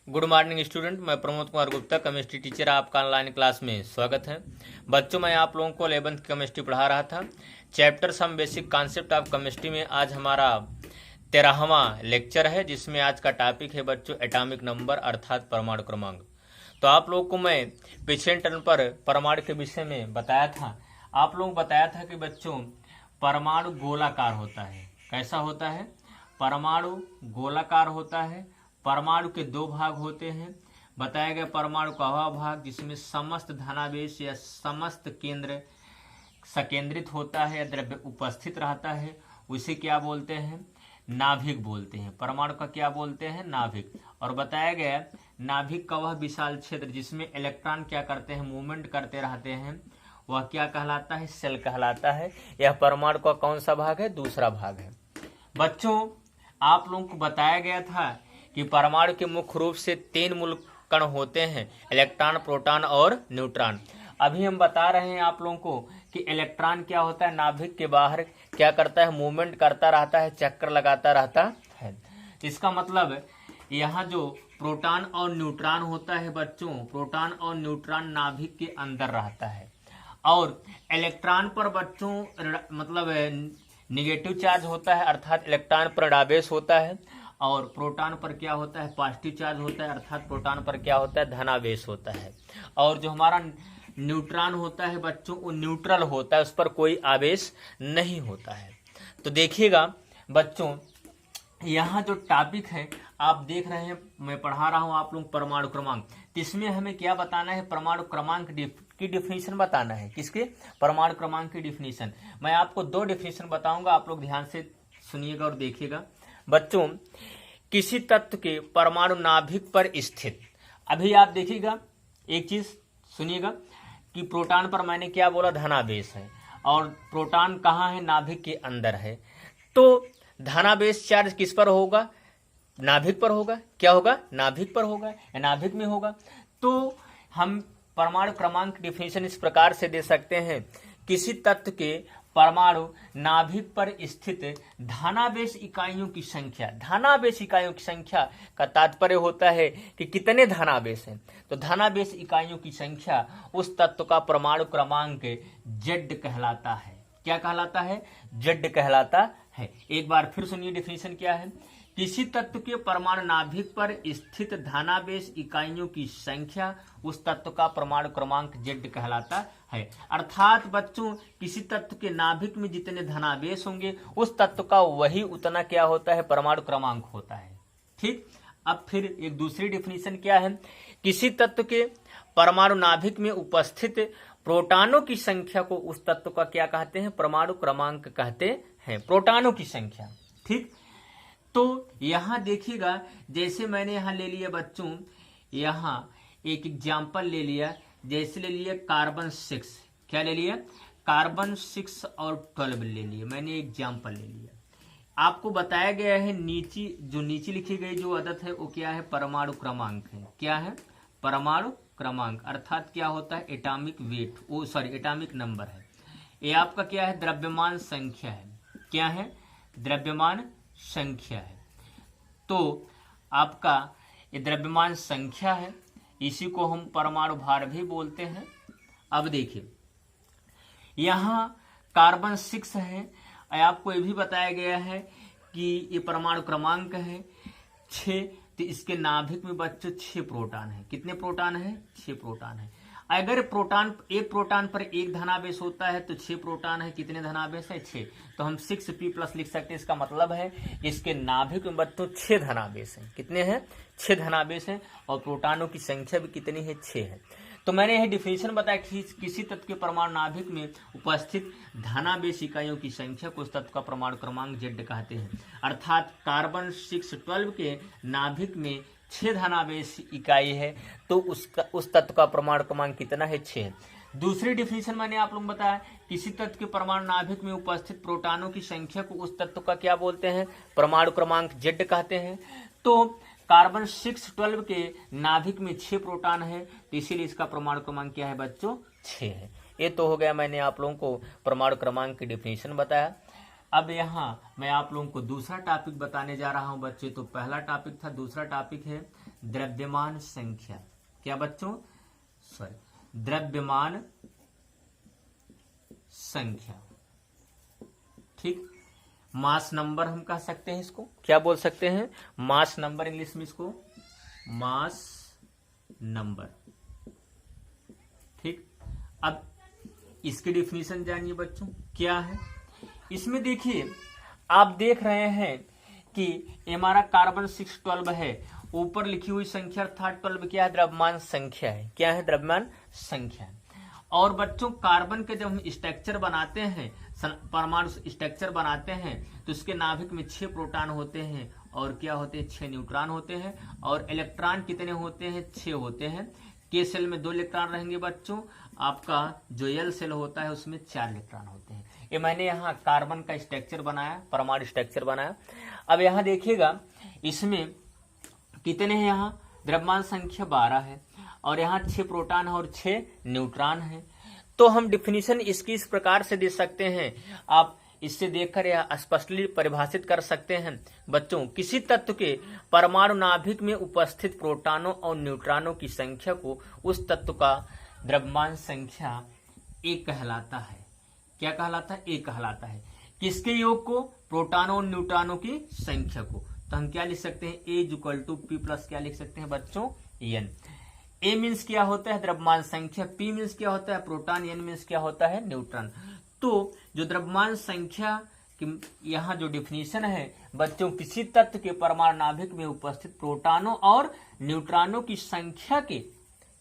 Good morning student, मैं Pramod Kumar Gupta, chemistry teacher. आपका online class में स्वागत है। बच्चों, मैं आप लोगों को 11th केमिस्ट्री पढ़ा रहा था। Chapter some basic concept of chemistry में आज हमारा 13वां लेक्चर है, जिसमें आज का टॉपिक है बच्चों एटॉमिक नंबर अर्थात परमाणु क्रमांक। तो आप लोगों को मैं पिछले टर्न पर परमाणु के विषय में बताया था। आप लोगों को बताया था कि बच्चों परमाणु गोलाकार होता है। कैसा होता है? परमाणु गोलाकार होता है। परमाणु के दो भाग होते हैं। बताया गया परमाणु का वह भाग जिसमें समस्त धनावेश या समस्त केंद्र सकेंद्रित होता है या द्रव्य उपस्थित रहता है, उसे क्या बोलते हैं? नाभिक बोलते हैं। परमाणु का क्या बोलते हैं? नाभिक। और बताया गया नाभिक का वह विशाल क्षेत्र जिसमें इलेक्ट्रॉन क्या करते हैं? मूवमेंट करते रहते हैं, वह क्या कहलाता है? सेल कहलाता है। यह परमाणु का कौन सा भाग है? दूसरा भाग है। बच्चों, आप लोगों को बताया गया था कि परमाणु के मुख्य रूप से 3 मूल कण होते हैं, इलेक्ट्रॉन, प्रोटॉन और न्यूट्रॉन। अभी हम बता रहे हैं आप लोगों को कि इलेक्ट्रॉन क्या होता है? नाभिक के बाहर क्या करता है? मूवमेंट करता रहता है, चक्कर लगाता रहता है। इसका मतलब यहाँ जो प्रोटॉन और न्यूट्रॉन होता है बच्चों, प्रोटॉन और न्यूट्रॉन नाभिक के अंदर रहता है। और इलेक्ट्रॉन पर बच्चों मतलब निगेटिव चार्ज होता है, अर्थात इलेक्ट्रॉन पर ऋणावेश होता है। और प्रोटॉन पर क्या होता है? पॉजिटिव चार्ज होता है, अर्थात प्रोटॉन पर क्या होता है? धनावेश होता है। और जो हमारा न्यूट्रॉन होता है बच्चों, वो न्यूट्रल होता है, उस पर कोई आवेश नहीं होता है। तो देखिएगा बच्चों, यहाँ जो टॉपिक है आप देख रहे हैं, मैं पढ़ा रहा हूँ आप लोग परमाणु क्रमांक। तो इसमें हमें क्या बताना है? परमाणु क्रमांक की डिफिनीशन बताना है। किसके? परमाणु क्रमांक की डिफिनीशन। मैं आपको 2 डिफिनीशन बताऊंगा, आप लोग ध्यान से सुनिएगा और देखिएगा। बच्चों, किसी तत्व के परमाणु नाभिक पर स्थित, अभी आप देखिएगा एक चीज सुनिएगा कि प्रोटॉन पर मैंने क्या बोला? धनावेश है। और प्रोटॉन कहाँ है? नाभिक के अंदर है। तो धनावेश चार्ज किस पर होगा? नाभिक पर होगा। क्या होगा? नाभिक पर होगा या नाभिक में होगा। तो हम परमाणु क्रमांक डिफिनीशन इस प्रकार से दे सकते हैं, किसी तत्व के परमाणु नाभिक पर स्थित धनावेश इकाइयों की संख्या। धनावेश इकाइयों की संख्या का तात्पर्य होता है कि कितने धनावेश हैं। तो धनावेश इकाइयों की संख्या उस तत्व का परमाणु क्रमांक Z कहलाता है। क्या कहलाता है? Z कहलाता है। एक बार फिर सुनिए डिफिनीशन क्या है। किसी तत्व के परमाणु नाभिक पर स्थित धनावेश इकाइयों की संख्या उस तत्व का परमाणु क्रमांक Z कहलाता है। अर्थात बच्चों, किसी तत्व के नाभिक में जितने धनावेश होंगे उस तत्व का वही उतना क्या होता है? परमाणु क्रमांक होता है। ठीक। अब फिर एक दूसरी डिफिनीशन क्या है? किसी तत्व के परमाणु नाभिक में उपस्थित प्रोटॉनों की संख्या को उस तत्व का क्या कहते हैं? परमाणु क्रमांक कहते हैं। प्रोटॉनों की संख्या। ठीक। तो यहां देखिएगा, जैसे मैंने यहां ले लिया बच्चों, यहां एक एग्जाम्पल ले लिया, जैसे ले लिया कार्बन 6। क्या ले लिया? कार्बन 6 और 12 ले लिया। मैंने एग्जाम्पल ले लिया। आपको बताया गया है जो नीचे लिखी गई जो आदत है वो क्या है? परमाणु क्रमांक है। क्या है? परमाणु क्रमांक अर्थात क्या होता है? एटॉमिक वेट, एटॉमिक नंबर है। ये आपका क्या है? द्रव्यमान संख्या है। क्या है? द्रव्यमान संख्या है। तो आपका ये द्रव्यमान संख्या है, इसी को हम परमाणु भार भी बोलते हैं। अब देखिए, यहां कार्बन 6 है। आपको ये भी बताया गया है कि ये परमाणु क्रमांक है 6। तो इसके नाभिक में बच्चों 6 प्रोटॉन है। कितने प्रोटॉन है? 6 प्रोटॉन है। अगर एक प्रोटॉन पर 1 धनावेश होता है तो 6 प्रोटॉन है। कितने धनावेश है? 6। तो हम 6p+ लिख सकते हैं। इसका मतलब है इसके नाभिक में बच्चों 6 धनावेश हैं। कितने हैं? 6 धनावेश हैं। और प्रोटॉनों की संख्या भी कितनी है? 6 है। तो मैंने यह डिफिनीशन बताया कि किसी तत्व के परमाणु नाभिक में उपस्थित धनावेश इकाइयों की संख्या को उस तत्व का परमाणु क्रमांक Z कहते हैं। अर्थात कार्बन 612 के नाभिक में 6 धनावेश इकाई है, तो उस तत्व का परमाणु क्रमांक कितना है? 6 है। दूसरी डिफिनीशन मैंने आप लोगों को बताया, किसी तत्व के परमाणु नाभिक में उपस्थित प्रोटॉनों की संख्या को उस तत्व का क्या बोलते हैं? परमाणु क्रमांक Z कहते हैं। तो कार्बन 612 के नाभिक में 6 प्रोटॉन है, तो इसीलिए इसका परमाणु क्रमांक क्या है बच्चों? 6 है। ये तो हो गया, मैंने आप लोगों को परमाणु क्रमांक की डिफिनीशन बताया। अब यहाँ मैं आप लोगों को दूसरा टॉपिक बताने जा रहा हूँ बच्चे। तो पहला टॉपिक था, दूसरा टॉपिक है द्रव्यमान संख्या, क्या बच्चों, सॉरी, द्रव्यमान संख्या, ठीक। मास नंबर हम कह सकते हैं इसको, क्या बोल सकते हैं, मास नंबर, इंग्लिश में इसको मास नंबर, ठीक। अब इसकी डिफिनीशन जानिए बच्चों, क्या है इसमें। देखिए आप देख रहे हैं कि हमारा कार्बन 612 है, ऊपर लिखी हुई संख्या अर्थात 12 क्या है, द्रव्यमान संख्या है, क्या है, द्रव्यमान संख्या है। और बच्चों कार्बन के जब हम स्ट्रक्चर बनाते हैं, परमाणु स्ट्रक्चर बनाते हैं, तो उसके नाभिक में 6 प्रोटॉन होते हैं और क्या होते हैं, 6 न्यूट्रॉन होते हैं। और इलेक्ट्रॉन कितने होते हैं, 6 होते हैं। के सेल में 2 इलेक्ट्रॉन रहेंगे बच्चों, आपका जो एल सेल होता है उसमें 4 इलेक्ट्रॉन होते हैं। ये मैंने यहाँ कार्बन का स्ट्रक्चर बनाया, परमाणु स्ट्रक्चर बनाया। अब यहाँ देखिएगा इसमें कितने हैं, यहाँ द्रव्यमान संख्या 12 है और यहाँ 6 प्रोटॉन है और 6 न्यूट्रॉन है। तो हम डिफिनीशन इसकी इस प्रकार से दे सकते हैं, आप इससे देखकर यह स्पष्टली परिभाषित कर सकते हैं बच्चों, किसी तत्व के परमाणु नाभिक में उपस्थित प्रोटॉनों और न्यूट्रॉनों की संख्या को उस तत्व का द्रव्यमान संख्या एक कहलाता है। क्या कहलाता है, एक कहलाता है। किसके योग को, प्रोटॉनों और न्यूट्रॉनों की संख्या को। तो हम क्या लिख सकते हैं, ए इक्वल टू पी प्लस क्या लिख सकते हैं बच्चों, एन। ए मीन्स क्या होता है, द्रव्यमान संख्या, पी मीन्स क्या होता है, प्रोटॉन, एन मीन्स क्या होता है, न्यूट्रॉन। तो जो द्रव्यमान संख्या की यहाँ जो डिफिनीशन है बच्चों, किसी तत्व के परमाणु नाभिक में उपस्थित प्रोटॉनों और न्यूट्रॉनों की संख्या के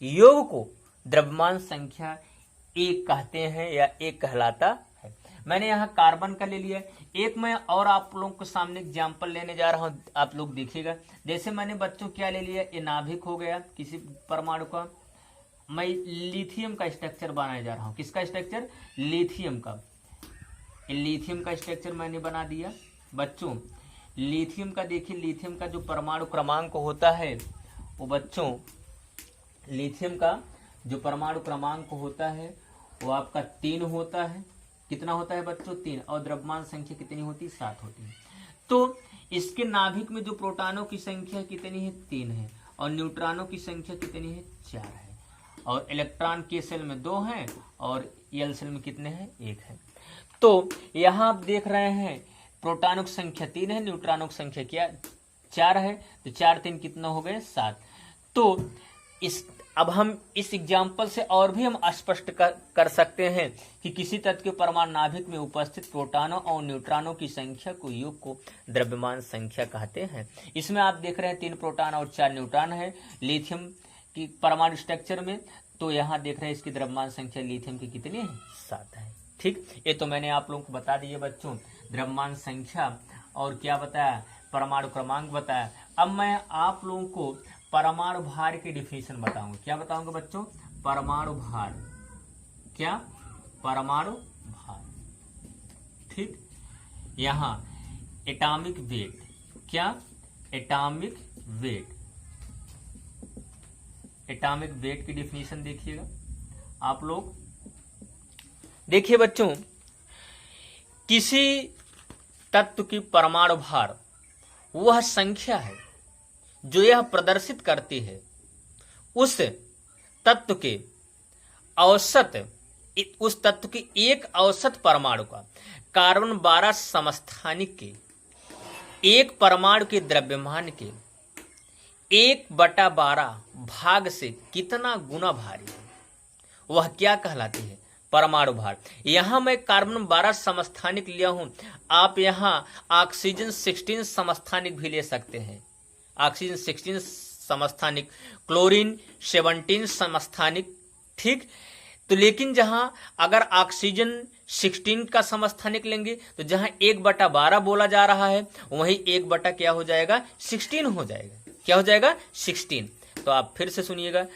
योग को द्रव्यमान संख्या एक कहते हैं या एक कहलाता है। मैंने यहाँ कार्बन का ले लिया। एक मैं और आप लोगों के सामने एग्जाम्पल लेने जा रहा हूँ, आप लोग देखिएगा। जैसे मैंने बच्चों क्या ले लिया, ये नाभिक हो गया किसी परमाणु का। मैं लिथियम का स्ट्रक्चर बनाने जा रहा हूँ। किसका स्ट्रक्चर, लिथियम का। लिथियम का स्ट्रक्चर मैंने बना दिया बच्चों। लिथियम का देखिए, लिथियम का जो परमाणु क्रमांक होता है वो बच्चों, लिथियम का जो परमाणु क्रमांक होता है वो आपका 3 होता है। कितना होता है बच्चों, 3। और द्रव्यमान संख्या कितनी होती है, 7 होती है। तो इसके नाभिक में जो प्रोटॉनों की संख्या कितनी है, 3 है। और न्यूट्रॉनों की संख्या कितनी है, 4 है। और इलेक्ट्रॉन के सेल में 2 हैं और एल सेल में कितने हैं, 1 है। तो यहाँ आप देख रहे हैं प्रोटॉनों की संख्या 3 है, न्यूट्रॉनों की संख्या क्या 4 है। तो 4 3 कितना हो गए, 7। तो अब हम इस एग्जाम्पल से और भी हम स्पष्ट कर सकते हैं कि किसी तत्व के परमाणु नाभिक में उपस्थित प्रोटॉनों और न्यूट्रॉनों की संख्या को योग को द्रव्यमान संख्या कहते हैं। इसमें आप देख रहे हैं 3 प्रोटॉन और 4 न्यूट्रॉन है लिथियम की परमाणु स्ट्रक्चर में। तो यहाँ देख रहे हैं इसकी द्रव्यमान संख्या लिथियम की कितनी है, 7 है। ठीक, ये तो मैंने आप लोगों को बता दिए बच्चों, द्रव्यमान संख्या और क्या बताया, परमाणु क्रमांक बताया। अब मैं आप लोगों को परमाणु भार की डिफिनीशन बताऊंगा। क्या बताऊंगा बच्चों, परमाणु भार। क्या, परमाणु भार। ठीक, यहां एटॉमिक वेट। क्या, एटॉमिक वेट। एटॉमिक वेट की डिफिनीशन देखिएगा आप लोग। देखिए बच्चों, किसी तत्व की परमाणु भार वह संख्या है जो यह प्रदर्शित करती है उस तत्व के औसत, उस तत्व की एक औसत परमाणु का कार्बन 12 समस्थानिक के एक परमाणु के द्रव्यमान के 1/12 भाग से कितना गुना भारी है, वह क्या कहलाती है, परमाणु भार। यहां मैं कार्बन 12 समस्थानिक लिया हूं, आप यहां ऑक्सीजन 16 समस्थानिक भी ले सकते हैं। ऑक्सीजन 16 समस्थानिक, क्लोरीन 17 समस्थानिक। ठीक, तो लेकिन जहां अगर ऑक्सीजन 16 का समस्थानिक लेंगे तो जहां 1/12 बोला जा रहा है वहीं 1 क्या हो जाएगा, 16 हो जाएगा। क्या हो जाएगा, 16। तो आप फिर से सुनिएगा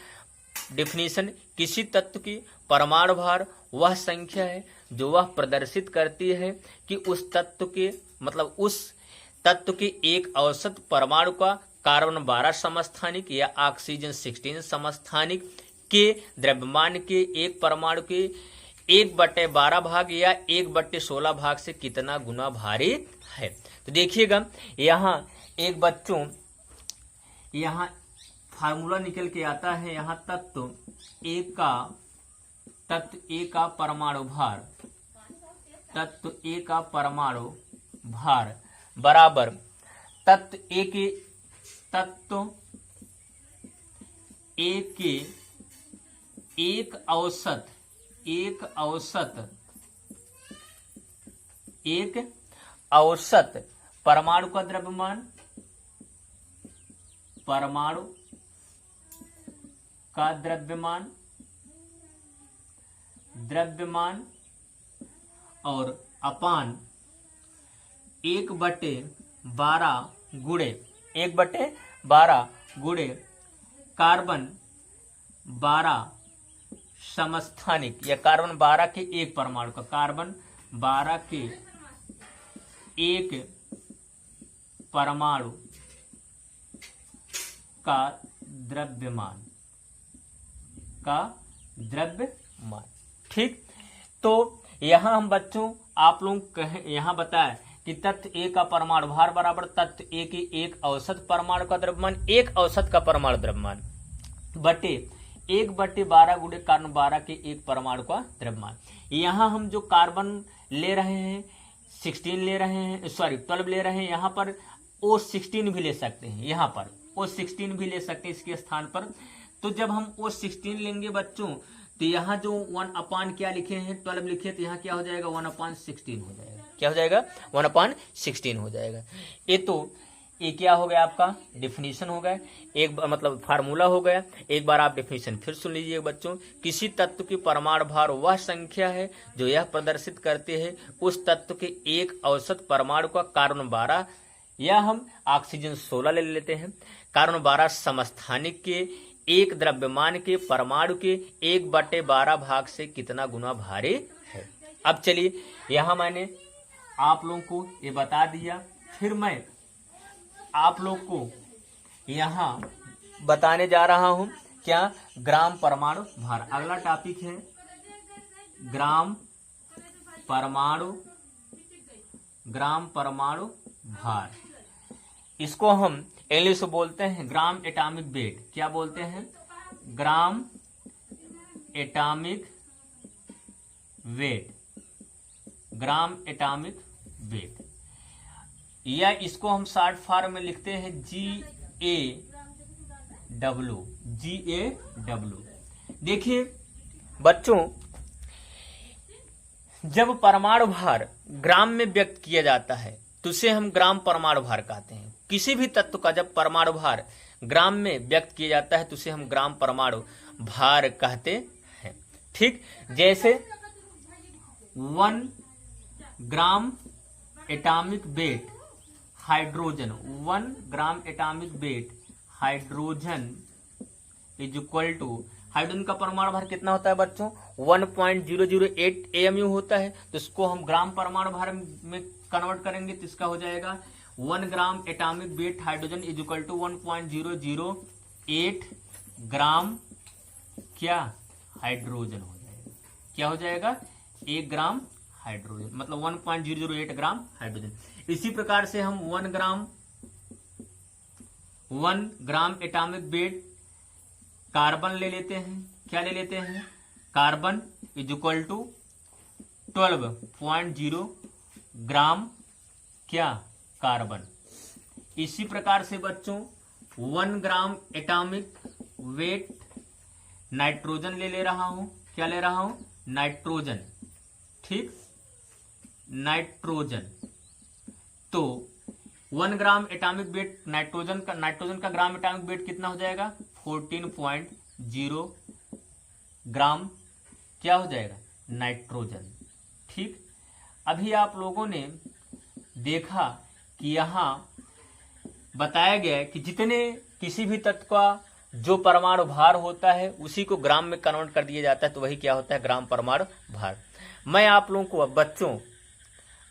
डिफिनीशन, किसी तत्व की परमाणु भार वह संख्या है जो वह प्रदर्शित करती है कि उस तत्व के, मतलब उस तत्व के एक औसत परमाणु का कार्बन 12 समस्थानिक या ऑक्सीजन 16 समस्थानिक के द्रव्यमान के एक परमाणु के 1/12 भाग या 1/16 भाग से कितना गुना भारी है। तो देखिएगा यहाँ एक बच्चों, यहाँ फार्मूला निकल के आता है यहाँ तत्व ए का परमाणु भार, तत्व ए का परमाणु भार बराबर तत्व ए के एक औसत परमाणु का द्रव्यमान, परमाणु का द्रव्यमान और अपान 1/12 गुणे कार्बन 12 समस्थानिक, या कार्बन 12 के एक परमाणु का, कार्बन 12 के एक परमाणु का द्रव्यमान ठीक। तो यहां हम बच्चों आप लोग यहां बताए कि तत्व ए का परमाणु भार बराबर तत्व ए की एक औसत परमाणु का द्रव्यमान, एक औसत का परमाणु द्रव्यमान बटे 1/12 गुणे कार्बन 12 के एक परमाणु का द्रव्यमान। यहाँ हम जो कार्बन ले रहे हैं 16 ले रहे हैं, सॉरी 12 ले रहे हैं, यहाँ पर O16 भी ले सकते हैं, यहाँ पर O16 भी ले सकते हैं इसके स्थान पर। तो जब हम O16 लेंगे बच्चों तो यहाँ जो 1/, क्या लिखे हैं 12 लिखे, तो यहाँ क्या हो जाएगा 1/16 हो जाएगा, क्या हो जाएगा 1/16 हो जाएगा। ये क्या हो गया आपका डिफिनीशन हो गया, एक मतलब फार्मूला हो गया। एक बार आप डिफिनीशन फिर सुन लीजिए बच्चों। किसी तत्व की परमाणु भार वह संख्या है जो यह प्रदर्शित करते हैं उस तत्व के एक औसत परमाणु का कार्बन 12 या हम ऑक्सीजन 16 ले लेते हैं, कार्बन 12 समस्थानिक के एक द्रव्यमान के परमाणु के 1/12 भाग से कितना गुना भारी है। अब चलिए यहाँ मैंने आप लोगों को ये बता दिया, फिर मैं आप लोग को यहाँ बताने जा रहा हूं क्या, ग्राम परमाणु भार। अगला टॉपिक है ग्राम परमाणु भार। इसको हम इंग्लिश में बोलते हैं ग्राम एटॉमिक वेट। क्या बोलते हैं? ग्राम एटॉमिक वेट, ग्राम एटॉमिक वेट, या इसको हम शॉर्ट फॉर्म में लिखते हैं GAW। देखिए बच्चों, जब परमाणु भार ग्राम में व्यक्त किया जाता है तो उसे हम ग्राम परमाणु भार कहते हैं। किसी भी तत्व का जब परमाणु भार ग्राम में व्यक्त किया जाता है तो उसे हम ग्राम परमाणु भार कहते हैं। ठीक, जैसे 1 gram atomic weight hydrogen, 1 gram atomic weight hydrogen is equal to, hydrogen का परमाणु भार कितना होता है बच्चों? 1.008 AMU होता है। तो इसको हम ग्राम परमाणु भार में कन्वर्ट करेंगे तो इसका हो जाएगा 1 gram atomic weight hydrogen is equal to 1.008 gram क्या हाइड्रोजन हो जाएगा। क्या हो जाएगा? 1 ग्राम हाइड्रोजन, मतलब 1.008 ग्राम हाइड्रोजन। इसी प्रकार से हम 1 ग्राम एटॉमिक वेट कार्बन ले लेते हैं। क्या ले लेते हैं? कार्बन इज इक्वल टू 12.0 ग्राम क्या कार्बन। इसी प्रकार से बच्चों 1 ग्राम एटॉमिक वेट नाइट्रोजन ले रहा हूं। क्या ले रहा हूं? नाइट्रोजन। ठीक, नाइट्रोजन। तो 1 ग्राम एटॉमिक वेट नाइट्रोजन का ग्राम एटॉमिक वेट कितना हो जाएगा? 14.0 ग्राम क्या हो जाएगा? नाइट्रोजन। ठीक, अभी आप लोगों ने देखा कि यहां बताया गया कि जितने किसी भी तत्व का जो परमाणु भार होता है उसी को ग्राम में कन्वर्ट कर दिया जाता है, तो वही क्या होता है? ग्राम परमाणु भार। मैं आप लोगों को बच्चों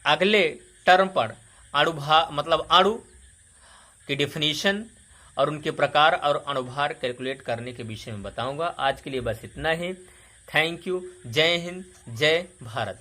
अगले टर्म पर अणु की डिफिनीशन और उनके प्रकार और अणुभार कैलकुलेट करने के विषय में बताऊंगा। आज के लिए बस इतना ही। Thank you. जय हिंद, जय भारत।